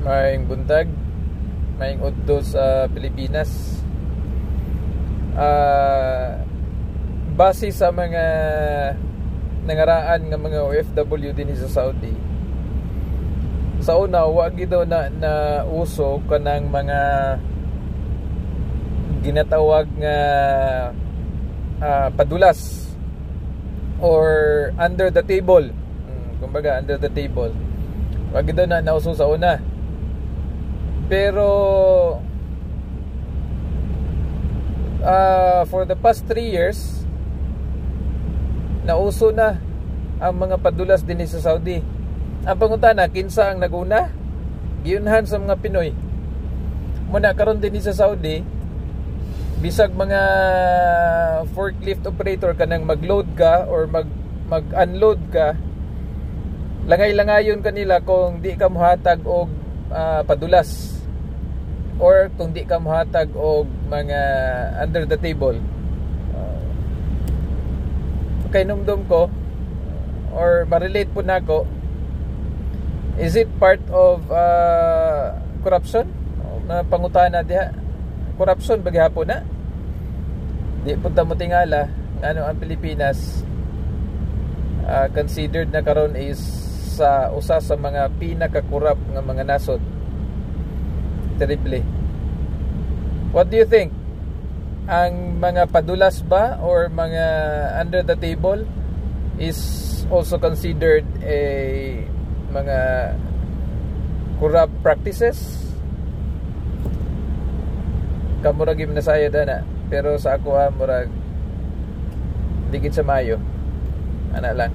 Maayong buntag, maayong udto sa Pilipinas. Base sa mga nangaraan nga mga OFW din sa Saudi, sa una wag daw na uso kanang mga ginatawag nga padulas or under the table. Kumbaga under the table, wag daw na nauso sa una. Pero for the past 3 years nauso na ang mga padulas din sa Saudi. Ang pangutana, kinsa ang naguna? Giyunhan sa mga Pinoy. Muna karon din sa Saudi, bisag mga forklift operator kanang mag-load ka or mag-unload ka, langay-langayon kanila kung di ka mohatag og padulas or kung di ka mohatag og mga under the table. Okay, numdum ko or ma-relate po nako, is it part of corruption? Na pangutana diha, corruption bagyapon na di punta mo tingala ano ang Pilipinas considered na karon is sa usa sa mga pinaka-corrupt nga mga nasod. Terribly. What do you think? Ang mga padulas ba or mga under the table is also considered a mga corrupt practices? Kamurag yung nasaya na, pero sa ako murag digit sa mayo ana lang.